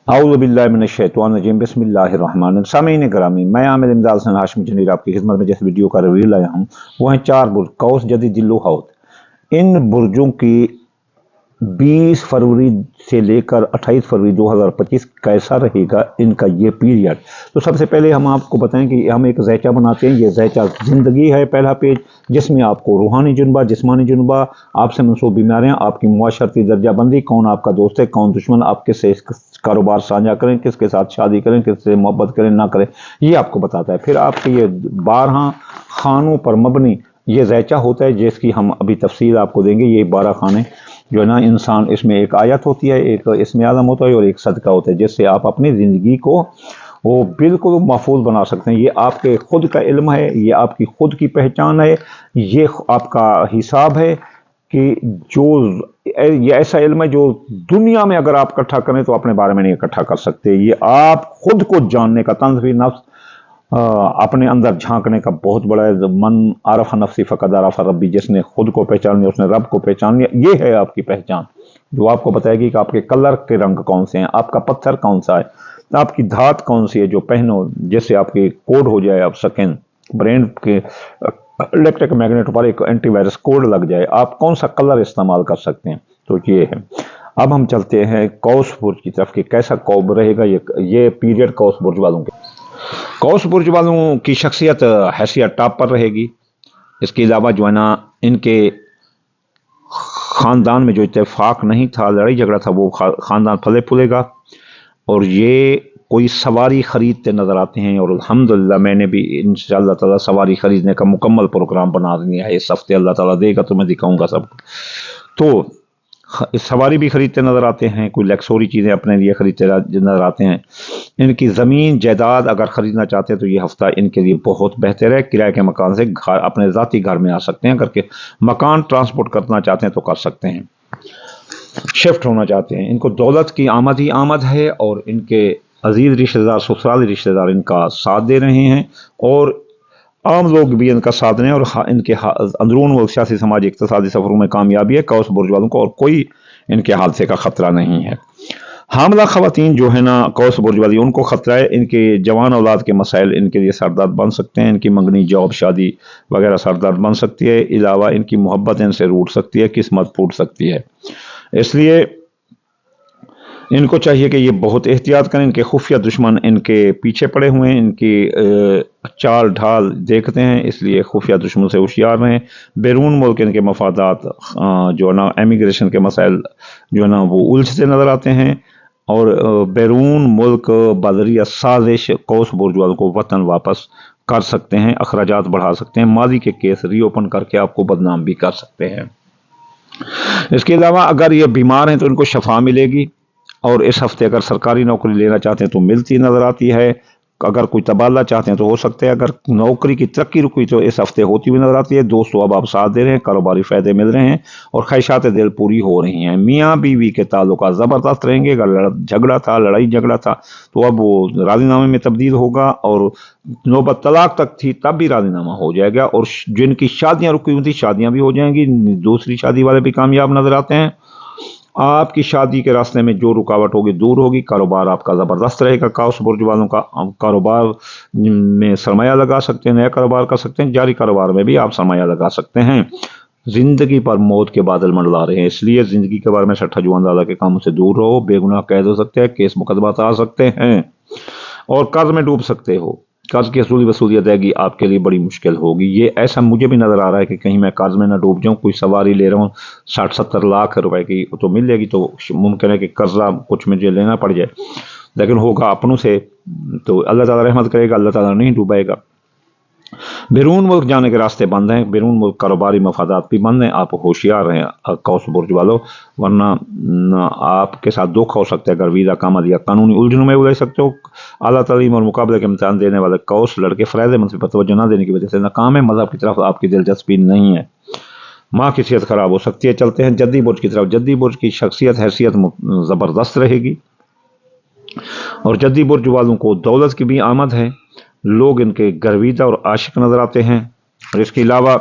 औज़ुबिल्लाहि बिस्मिल्लाहिर्रहमानिर्रहीम। सामीन ग्रामी, मैं आमिर इमदाद हसन हाशमी जनीर आपकी खिदमत में जिस वीडियो का रिव्यू लाया हूँ वो हैं 4 बुर्ज कौस जदी जिल्लु हौत। इन बुर्जों की 20 फरवरी से लेकर 28 फरवरी 2025 कैसा रहेगा इनका ये पीरियड। तो सबसे पहले हम आपको बताएं कि हम एक ज़ैचा बनाते हैं। ये ज़ैचा ज़िंदगी है, पहला पेज, जिसमें आपको रूहानी जुनबा, जिस्मानी जुनबा, आपसे मनसूब बीमारियाँ, आपकी मुआशरती दर्जाबंदी, कौन आपका दोस्त है कौन दुश्मन, आप किससे कारोबार साझा करें, किसके साथ शादी करें, किससे मोहब्बत करें ना करें, ये आपको बताता है। फिर आपके ये 12 खानों पर मबनी ये ज़ैचा होता है, जिसकी हम अभी तफसील आपको देंगे। ये 12 खाने जो है ना, इंसान इसमें एक आयत होती है, एक इसमें आज़म होता है और एक सदका होता है, जिससे आप अपनी ज़िंदगी को वो बिल्कुल महफूज बना सकते हैं। ये आपके खुद का इल्म है, ये आपकी खुद की पहचान है, ये आपका हिसाब है कि जो ये ऐसा इल्म है जो दुनिया में अगर आप इकट्ठा करें तो अपने बारे में नहीं इकट्ठा कर सकते। ये आप खुद को जानने का तंज़ भी नफ्स, अपने अंदर झांकने का बहुत बड़ा है। मन आरफ नफ्सी फ़क़द आरफ रब्बी, जिसने खुद को पहचान लिया उसने रब को पहचान लिया। ये है आपकी पहचान, जो आपको बताएगी कि आपके कलर के रंग कौन से हैं, आपका पत्थर कौन सा है, आपकी धात कौन सी है जो पहनो जिससे आपके कोड हो जाए, आप सेकेंड ब्रेन के इलेक्ट्रिक मैग्नेट पर एक एंटीवायरस कोड लग जाए, आप कौन सा कलर इस्तेमाल कर सकते हैं। तो ये है। अब हम चलते हैं कौस बुर्ज की तरफ कि कैसा कौब रहेगा ये पीरियड कौस बुर्ज वालों के। कौस बुर्ज वालों की शख्सियत हैसियत टॉप पर रहेगी। इसके अलावा जो है ना, इनके ख़ानदान में जो इत्तेफाक नहीं था, लड़ाई झगड़ा था, वो ख़ानदान फले फूलेगा। और ये कोई सवारी ख़रीदते नज़र आते हैं, और अल्हम्दुलिल्लाह मैंने भी इंशाअल्लाह ताला सवारी ख़रीदने का मुकम्मल प्रोग्राम बना दिया है। इस हफ्ते अल्लाह ताला देगा तो मैं दिखाऊंगा सब। तो सवारी भी ख़रीदते नज़र आते हैं, कोई लक्सोरी चीज़ें अपने लिए ख़रीदते नज़र आते हैं। इनकी ज़मीन जायदाद अगर ख़रीदना चाहते हैं तो ये हफ़्ता इनके लिए बहुत बेहतर है। किराए के मकान से घर अपने ज़ाती घर में आ सकते हैं। अगर के मकान ट्रांसपोर्ट करना चाहते हैं तो कर सकते हैं, शिफ्ट होना चाहते हैं। इनको दौलत की आमद ही आमद है, और इनके अजीज़ रिश्तेदार, ससुराली रिश्तेदार इनका साथ दे रहे हैं, और आम लोग भी इनका साथ दें, और इनके अंदरून व सियासी समाजी इक़्तिसादी सफ़रों में कामयाबी है कौस बुर्ज वालों को, और कोई इनके हादसे का ख़तरा नहीं है। हामला ख़वातीन जो है ना कौस बुर्ज वाली, उनको ख़तरा है। इनके जवान औलाद के मसाइल इनके लिए सरदर्द बन सकते हैं। इनकी मंगनी, जॉब, शादी वगैरह सरदर्द बन सकती है। अलावा इनकी मोहब्बत इनसे रूठ सकती है, किस्मत फूट सकती है। इसलिए इनको चाहिए कि ये बहुत एहतियात करें। इनके खुफिया दुश्मन इनके पीछे पड़े हुए हैं, इनकी चाल ढाल देखते हैं, इसलिए खुफिया दुश्मन से होशियार रहें। बैरून मुल्क इनके मफादात जो है ना, एमिग्रेशन के मसाइल जो है ना वो उलझते नज़र आते हैं, और बैरून मुल्क बदरिया साजिश कौस बुर्ज वालों को वतन वापस कर सकते हैं, अखराजात बढ़ा सकते हैं, माजी के केस रीओपन करके आपको बदनाम भी कर सकते हैं। इसके अलावा अगर ये बीमार हैं तो इनको शफा मिलेगी, और इस हफ्ते अगर सरकारी नौकरी लेना चाहते हैं तो मिलती नज़र आती है। अगर कोई तबादला चाहते हैं तो हो सकता है। अगर नौकरी की तरक्की रुकी तो इस हफ्ते होती हुई नज़र आती है। दोस्तों अब आप साथ दे रहे हैं, कारोबारी फ़ायदे मिल रहे हैं, और ख्वाहिशात दिल पूरी हो रही हैं। मियाँ बीवी के ताल्लुकात ज़बरदस्त रहेंगे। अगर झगड़ा था, लड़ाई झगड़ा था, तो अब वो राज़ीनामे में तब्दील होगा, और नौबत तलाक तक थी तब भी राज़ीनामा हो जाएगा। और जिनकी शादियाँ रुकी हुई थी शादियाँ भी हो जाएंगी। दूसरी शादी वाले भी कामयाब नज़र आते हैं। आपकी शादी के रास्ते में जो रुकावट होगी दूर होगी। कारोबार आपका ज़बरदस्त रहेगा। कौस बुर्ज वालों का कारोबार में सरमाया लगा सकते हैं, नया कारोबार कर सकते हैं, जारी कारोबार में भी आप सरमाया लगा सकते हैं। ज़िंदगी पर मौत के बादल मंडला रहे हैं, इसलिए ज़िंदगी के बारे में सट्ठा जुआनदादा के कामों से दूर रहो। बेगुनाह कैद हो सकते हैं, केस मुकदमात आ सकते हैं, और कर्ज में डूब सकते हो। कर्ज की वसूली अदायगी आपके लिए बड़ी मुश्किल होगी। ये ऐसा मुझे भी नज़र आ रहा है कि कहीं मैं कर्ज में ना डूब जाऊं। कोई सवारी ले रहा हूँ 60-70 लाख रुपए की तो मिल जाएगी, तो मुमकिन है कि कर्जा कुछ मुझे लेना पड़ जाए, लेकिन होगा अपनों से तो अल्लाह ताला रहमत करेगा, अल्लाह ताला नहीं डूबाएगा। बैरून मुल्क जाने के रास्ते बंद हैं, बैरून मुल्क कारोबारी मफादात भी बंद हैं। आप होशियार रहें कौस बुर्ज वालों, वरना आपके साथ धोखा हो सकता है। अगर वीज़ा काम दिया कानूनी उलझनों में उलझ सकते हो। आला तालीम और मुकाबले के इम्तहान देने वाले कौस लड़के फ़राइज़ मंसिब पर तवज्जो न देने की वजह से नाकाम है। मज़हब की तरफ आपकी दिलचस्पी नहीं है, माँ की सेहत ख़राब हो सकती है। चलते हैं जद्दी बुर्ज की तरफ। जद्दी बुर्ज की शख्सियत हैसियत ज़बरदस्त रहेगी, और जद्दी बुर्ज वालों को दौलत की भी आमद है। लोग इनके गर्विदा और आशिक नज़र आते हैं। और इसके अलावा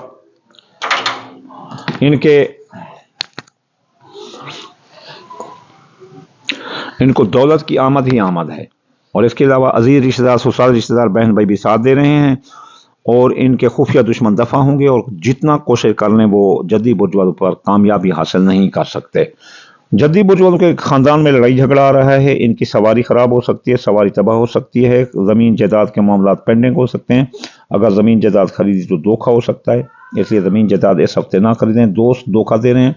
इनको दौलत की आमद ही आमद है। और इसके अलावा अजीज रिश्तेदार, ससुराल रिश्तेदार, बहन भाई भी साथ दे रहे हैं और इनके खुफिया दुश्मन दफा होंगे और जितना कोशिश कर लें वो जद्दी बुर्ज वालों पर कामयाबी हासिल नहीं कर सकते। जद्दी बुर्ज वालों के खानदान में लड़ाई झगड़ा आ रहा है, इनकी सवारी खराब हो सकती है, सवारी तबाह हो सकती है, जमीन जायदाद के मामला पेंडिंग हो सकते हैं। अगर जमीन जायदाद खरीदी तो धोखा हो सकता है, इसलिए जमीन जायदाद इस हफ्ते ना खरीदें। दोस्त धोखा दे रहे हैं,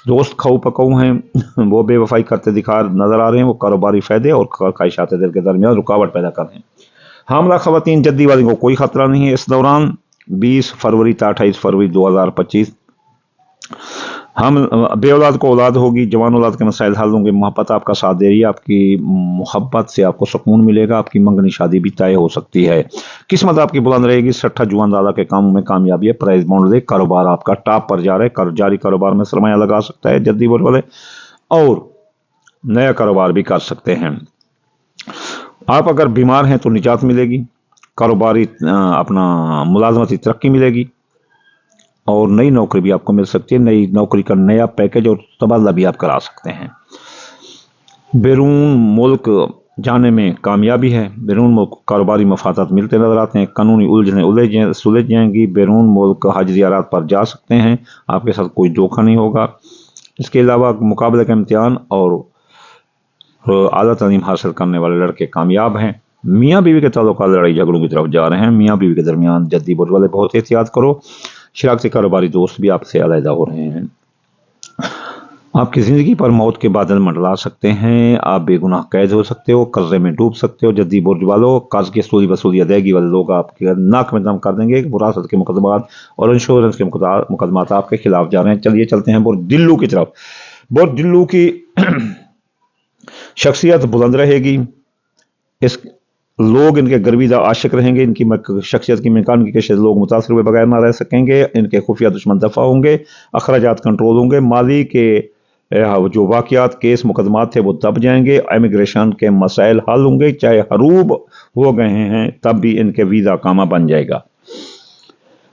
दोस्त खाऊ पकाऊ हैं, वो बेवफाई करते दिखा नजर आ रहे हैं, वो कारोबारी फायदे और ख्वाहिशात दिल के दरमियान रुकावट पैदा कर रहे हैं। हामला खवातीन जद्दी वाली को कोई खतरा नहीं है। इस दौरान 20 फरवरी से 28 फरवरी 2025 हम बे औलाद को औलाद होगी, जवान औलाद के मसाइल हल होंगे, मोहब्बत आपका साथ दे रही है, आपकी मोहब्बत से आपको सुकून मिलेगा, आपकी मंगनी शादी भी तय हो सकती है। किस्मत आपकी बुलंद रहेगी, सट्ठा जुआन दादा के कामों में कामयाबी है, प्राइज बाउंड दे, कारोबार आपका टॉप पर जा रहा है, जारी कारोबार में सरमाया लगा सकता है जद्दी बुर्ज वाले और नया कारोबार भी कर सकते हैं। आप अगर बीमार हैं तो निजात मिलेगी, कारोबारी अपना मुलाजमती तरक्की मिलेगी और नई नौकरी भी आपको मिल सकती है। नई नौकरी का नया पैकेज और तबादला भी आप करा सकते हैं। बैरून मुल्क जाने में कामयाबी है, बैरून मुल्क कारोबारी मफादात मिलते नजर आते हैं, कानूनी उलझने सुलझ जाएंगी, बैरून मुल्क हज ज़ियारत पर जा सकते हैं, आपके साथ कोई धोखा नहीं होगा। इसके अलावा मुकाबले का इम्तिहान और आला तालीम हासिल करने वाले लड़के कामयाब हैं। मियाँ बीवी के ताल्लुकात लड़ाई झगड़ों की तरफ जा रहे हैं, मियाँ बीवी के दरमियान जद्दी बुर्ज वाले बहुत एहतियात करो। शराकती कारोबारी दोस्त भी आपसे अलहदा हो रहे हैं। आपकी ज़िंदगी पर मौत के बादल मंडला सकते हैं, आप बेगुनाह कैद हो सकते हो, कर्जे में डूब सकते हो। जद्दी बुर्ज वालों, कर्ज की वसूली अदायगी वाले लोग आपके नाक में दम कर देंगे। विरासत के मुकदमात और इंश्योरेंस के मुकदमात आपके खिलाफ जा रहे हैं। चलिए चलते हैं बुर्ज दिल्लू की तरफ। बुर्ज दिल्लू की शख्सियत बुलंद रहेगी, इस लोग इनके गर्विदा आशिक रहेंगे, इनकी शख्सियत की मकान की लोग मुतासर हुए बगैर ना रह सकेंगे, इनके खुफिया दुश्मन दफा होंगे, अखराजात कंट्रोल होंगे, माली के जो वाकयात केस मुकदमात थे वो दब जाएंगे, इमिग्रेशन के मसाइल हल होंगे, चाहे हरूब हो गए हैं तब भी इनके वीज़ा कामा बन जाएगा।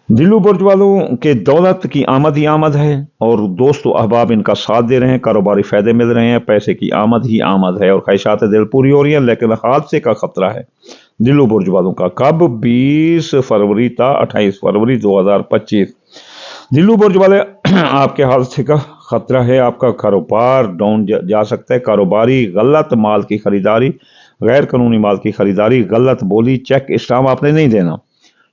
दिल्लू बुर्ज वालों के दौलत की आमद ही आमद है और दोस्तों अहबाब इनका साथ दे रहे हैं, कारोबारी फायदे मिल रहे हैं, पैसे की आमद ही आमद है और ख्वाहिशात दिल पूरी हो रही है, लेकिन हादसे का खतरा है दिल्लू बुर्ज वालों का। कब? 20 फरवरी से 28 फरवरी 2025। दिल्लू बुर्ज वाले आपके हादसे का खतरा है, आपका कारोबार डाउन जा सकता है। कारोबारी गलत माल की खरीदारी, गैर कानूनी माल की खरीदारी, गलत बोली, चेक स्टाम्प आपने नहीं देना,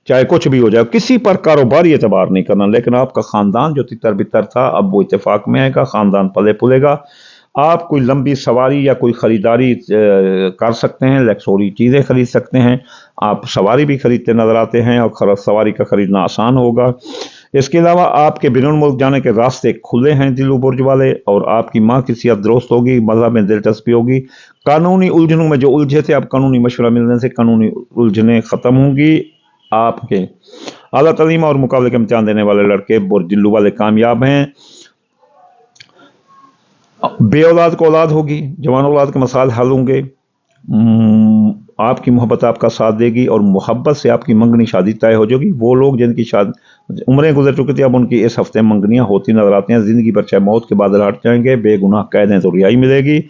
चाहे कुछ भी हो जाए, किसी पर कारोबारी एतबार नहीं करना। लेकिन आपका खानदान जो तितर बितर था अब वो इत्तेफाक में आएगा, खानदान पले पुलेगा। आप कोई लंबी सवारी या कोई खरीदारी कर सकते हैं, लग्जरी चीज़ें खरीद सकते हैं, आप सवारी भी खरीदते नजर आते हैं और सवारी का खरीदना आसान होगा। इसके अलावा आपके बिन मुल्क जाने के रास्ते खुले हैं दिल्लू बुर्ज वाले और आपकी माँ की सेहत दुरुस्त होगी, मज़हब में दिलचस्पी होगी, कानूनी उलझनों में जो उलझे थे अब कानूनी मशवरा मिलने से कानूनी उलझने ख़त्म होंगी। आपके आला तालीम और मुकाबले के इम्तिहान देने वाले लड़के बुर्ज दिल्लू वाले कामयाब हैं। बे औलाद को औलाद होगी, जवान औलाद के मसाइल हल होंगे, आपकी मोहब्बत आपका साथ देगी और मोहब्बत से आपकी मंगनी शादी तय हो जाएगी। वो लोग जिनकी शादी उम्रें गुजर चुकी थी अब उनकी इस हफ्ते मंगनियां होती नजर आती हैं। जिंदगी पर चाहे मौत के बादल हट जाएंगे, बेगुनाह कैद हैं तो रिहाई मिलेगी,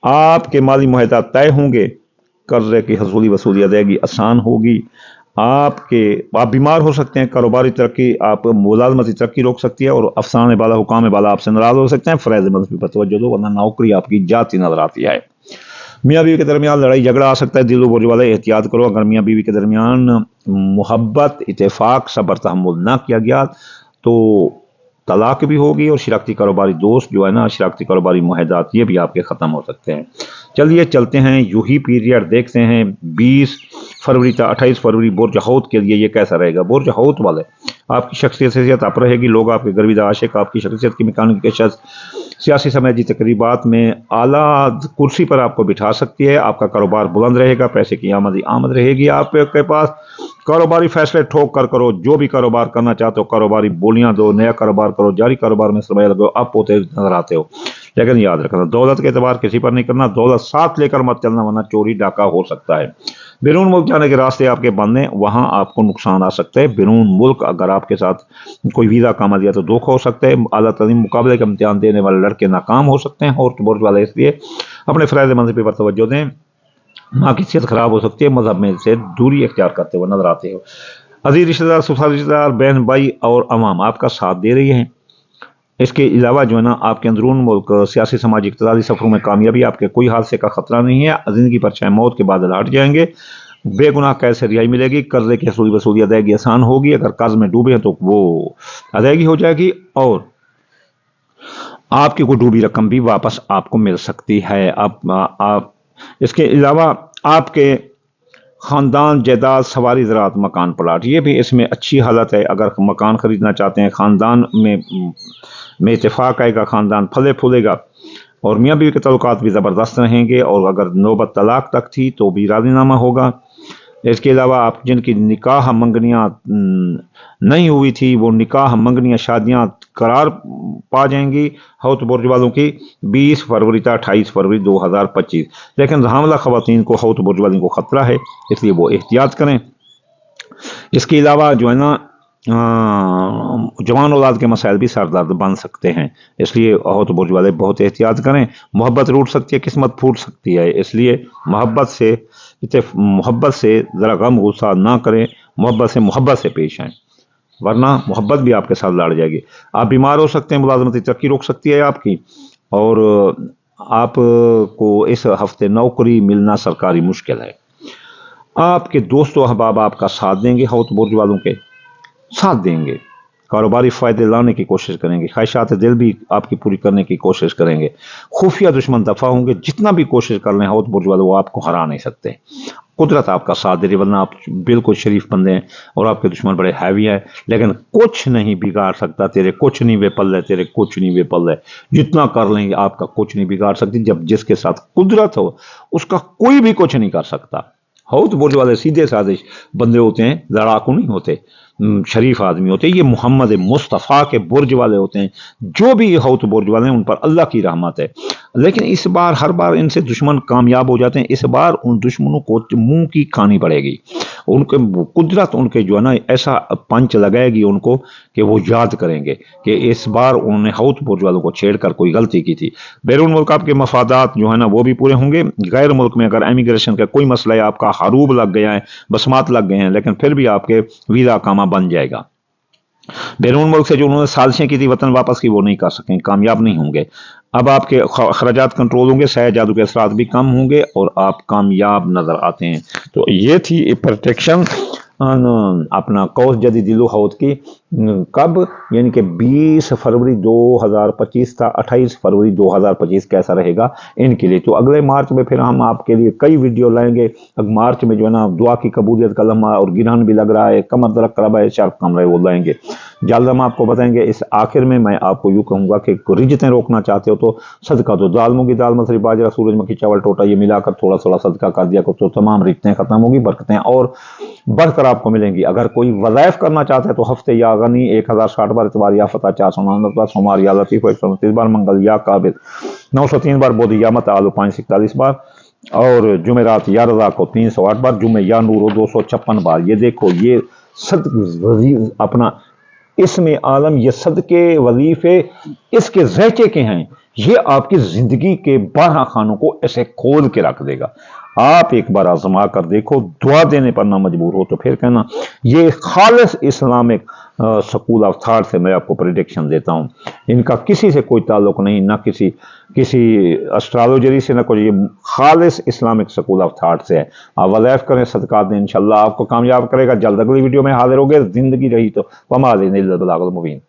आपके माली मुहैया तय होंगे, कर्जे की वसूली अदायगी आसान होगी। आप बीमार हो सकते हैं, कारोबारी तरक्की आप मुलाजमती तरक्की रोक सकती है और अफसाने वाला हुकाम वाला आपसे नाराज हो सकते हैं। फरैज़ मजहबी पर तवज्जो दो वरना नौकरी आपकी जाती नजर आती है। मियाँ बीवी के दरमियान लड़ाई झगड़ा आ सकता है, दिल्लू बुर्ज वाले एहतियात करो। अगर मियाँ बीवी के दरमियान मोहब्बत, इत्तेफाक, सब्र तहम्मुल ना किया गया तो तलाक भी होगी और शराकती कारोबारी दोस्त जो है ना, शराकती कारोबारी मुआहदात ये भी आपके ख़त्म हो सकते हैं। चलिए चलते हैं यूही पीरियड देखते हैं 20 फरवरी से 28 फरवरी बुर्ज हौत के लिए ये कैसा रहेगा। बुर्ज हौत वाले आपकी शख्सियत आप रहेगी, लोग आपके गर्विदा आशिक आपकी शख्सियत की मकान के शख्स सियासी समाजी तकरीबात में आला कुर्सी पर आपको बिठा सकती है, आपका कारोबार बुलंद रहेगा, पैसे की आमद रहेगी, आपके पास कारोबारी फैसले ठोक कर करो, जो भी कारोबार करना चाहते हो कारोबारी बोलियां दो, नया कारोबार करो, जारी कारोबार में सरमाया लगाओ, आप होते नजर आते हो। लेकिन याद रखना दौलत के एतबार किसी पर नहीं करना, दौलत साथ लेकर मत चलना वरना चोरी डाका हो सकता है। बैरून मुल्क जाने के रास्ते आपके बंद हैं, वहाँ आपको नुकसान आ सकता है। बैरून मुल्क अगर आपके साथ कोई वीज़ा काम दिया तो धोखा हो सकता है। आला तालीम मुकाबले का इम्तिहान देने वाले लड़के नाकाम हो सकते हैं और बुर्ज वाले इसलिए अपने फ़राइज़ मज़हबी पर तवज्जो दें। माँ की सेहत ख़राब हो सकती है, मज़हब में से दूरी इख्तियार करते हुए नज़र आते हो। अज़ीज़ रिश्तेदार, ससुराल रिश्तेदार, बहन भाई और अवाम आपका साथ दे रही हैं। इसके अलावा जो है ना, आपके अंदरून मुल्क सियासी, समाजी, इक़्तिसादी सफ़रों में कामयाबी, आपके कोई हादसे का ख़तरा नहीं है। ज़िंदगी पर चाहे मौत के बादल हट जाएंगे। बेगुनाह कैसे रिहाई मिलेगी, कर्ज़े की हसूली वसूली अदायगी आसान होगी। अगर कर्ज़ में डूबे हैं तो वो अदायगी हो जाएगी और आपकी कोई डूबी रकम भी वापस आपको मिल सकती है। आप इसके अलावा आपके ख़ानदान, जायदाद, सवारी, ज़राअत, मकान, प्लाट, ये भी इसमें अच्छी हालत है। अगर मकान ख़रीदना चाहते हैं, ख़ानदान में इत्तेफाक आएगा, ख़ानदान फले फूलेगा और मियाँ बीवी के तल्लुकात भी ज़बरदस्त रहेंगे। और अगर नौबत तलाक तक थी तो भी राज़ीनामा होगा। इसके अलावा आप जिनकी निकाह मंगनियाँ नहीं हुई थी, वो निकाह मंगनियाँ शादियाँ करार पा जाएंगी। हौत बुर्ज वालों की 20 फरवरी था 28 फरवरी 2025। लेकिन हामला ख़वातीन को, हौत बुर्ज वालों को ख़तरा है, इसलिए वो एहतियात करें। इसके अलावा जो है ना, जवान औलाद के मसाइल भी सरदर्द बन सकते हैं, इसलिए हौत बुर्ज वाले बहुत एहतियात करें। मोहब्बत रूठ सकती है, किस्मत फूट सकती है, इसलिए मोहब्बत से ज़रा गम गुस्सा ना करें, मोहब्बत से पेश आएँ, वरना मोहब्बत भी आपके साथ लड़ जाएगी। आप बीमार हो सकते हैं, मुलाजमती तरक्की रोक सकती है आपकी, और आपको इस हफ्ते नौकरी मिलना सरकारी मुश्किल है। आपके दोस्तों अहबाब आपका साथ देंगे, हौत बुर्ज वालों के साथ देंगे, कारोबारी फ़ायदे लाने की कोशिश करेंगे, ख्वाहिशात दिल भी आपकी पूरी करने की कोशिश करेंगे। खुफिया दुश्मन दफ़ा होंगे, जितना भी कोशिश कर लें हौत बुर्ज वाले, वो आपको हरा नहीं सकते। कुदरत आपका साथ दे रही, वरना आप बिल्कुल शरीफ बंदे हैं और आपके दुश्मन बड़े हैवी हैं, लेकिन कुछ नहीं बिगाड़ सकता। तेरे कुछ नहीं वे पल्ले, तेरे कुछ नहीं वे पल्ले, जितना कर लेंगे आपका कुछ नहीं बिगाड़ सकती। जब जिसके साथ कुदरत हो, उसका कोई भी कुछ नहीं कर सकता। हौत बुर्ज वाले सीधे साधे बंदे होते हैं, लड़ाकू नहीं होते, शरीफ आदमी होते हैं। ये मोहम्मद मुस्तफ़ा के बुर्ज वाले होते हैं। जो भी हौत बुर्ज वाले हैं, उन पर अल्लाह की रहमत है। लेकिन इस बार हर बार इनसे दुश्मन कामयाब हो जाते हैं। इस बार उन दुश्मनों को मुंह की खानी पड़ेगी। उनके कुदरत उनके जो है ना, ऐसा पंच लगाएगी उनको कि वो याद करेंगे कि इस बार उन्होंने हौत बुर्ज वालों को छेड़कर कोई गलती की थी। बैरून मुल्क आपके मफादात जो है ना, वो भी पूरे होंगे। गैर मुल्क में अगर इमिग्रेशन का कोई मसला है, आपका हरूब लग गया है, बसमात लग गए हैं, लेकिन फिर भी आपके वीज़ा कामा बन जाएगा। बैरून मुल्क से जो उन्होंने साजिशें की थी वतन वापस की, वो नहीं कर सकें, कामयाब नहीं होंगे। अब आपके अखराजात कंट्रोल होंगे, सह जादू के असरात भी कम होंगे और आप कामयाब नजर आते हैं। तो ये थी प्रोटेक्शन अपना कौस जदी दिलो हौत की। कब, यानी कि 20 फरवरी 2025 था, 28 फरवरी 2025 कैसा रहेगा इनके लिए। तो अगले मार्च में फिर हम आपके लिए कई वीडियो लाएंगे। अब मार्च में जो है ना, दुआ की कबूलियत का लम्हा और गिरहन भी लग रहा है, कमर दरक करब है, शर्फ कम रहे, वो लाएंगे जल्द हम आपको बताएंगे। इस आखिर में मैं आपको यूँ कहूँगा कि रिजतें रोकना चाहते हो तो सदका दो, दाल मूंगी दाल मसरी बाजरा सूरजमुखी चावल टोटा, ये मिलाकर थोड़ा थोड़ा सदका कर दिया को, तो तमाम रिजतें खत्म होगी, बरकतें और बढ़कर आपको मिलेंगी। अगर कोई वज़ाइफ करना चाहते हैं तो हफ्ते या गनी 1060 बार, इतवार या फतह 499 बार, सोमवार या लतीफ़ 129 बार, मंगल या काबिल 903 बार, बोध या मत आलू 541 बार और जुमेरात या रज़ा को 308 बार, जुमे या नूरो 256 बार। ये देखो, ये सद अपना इसमें आलम, ये सदके वजीफे इसके ज़ैचे के हैं। ये आपकी जिंदगी के 12 खानों को ऐसे खोल के रख देगा। आप एक बार आजमा कर देखो, दुआ देने पर ना मजबूर हो तो फिर कहना। ये खालिस इस्लामिक स्कूल ऑफ थॉट से मैं आपको प्रेडिक्शन देता हूँ। इनका किसी से कोई ताल्लुक नहीं, ना किसी एस्ट्रोलॉजरी से, ना कुछ। ये खालिस इस्लामिक स्कूल ऑफ थॉट से है। आप वज़ाइफ करें, सदका दें, इंशाल्लाह आपको कामयाब करेगा। जल्द अगली वीडियो में हाजिर होंगे। जिंदगी रही तो वमा अलैना इल्लल बलागुल मुबीन।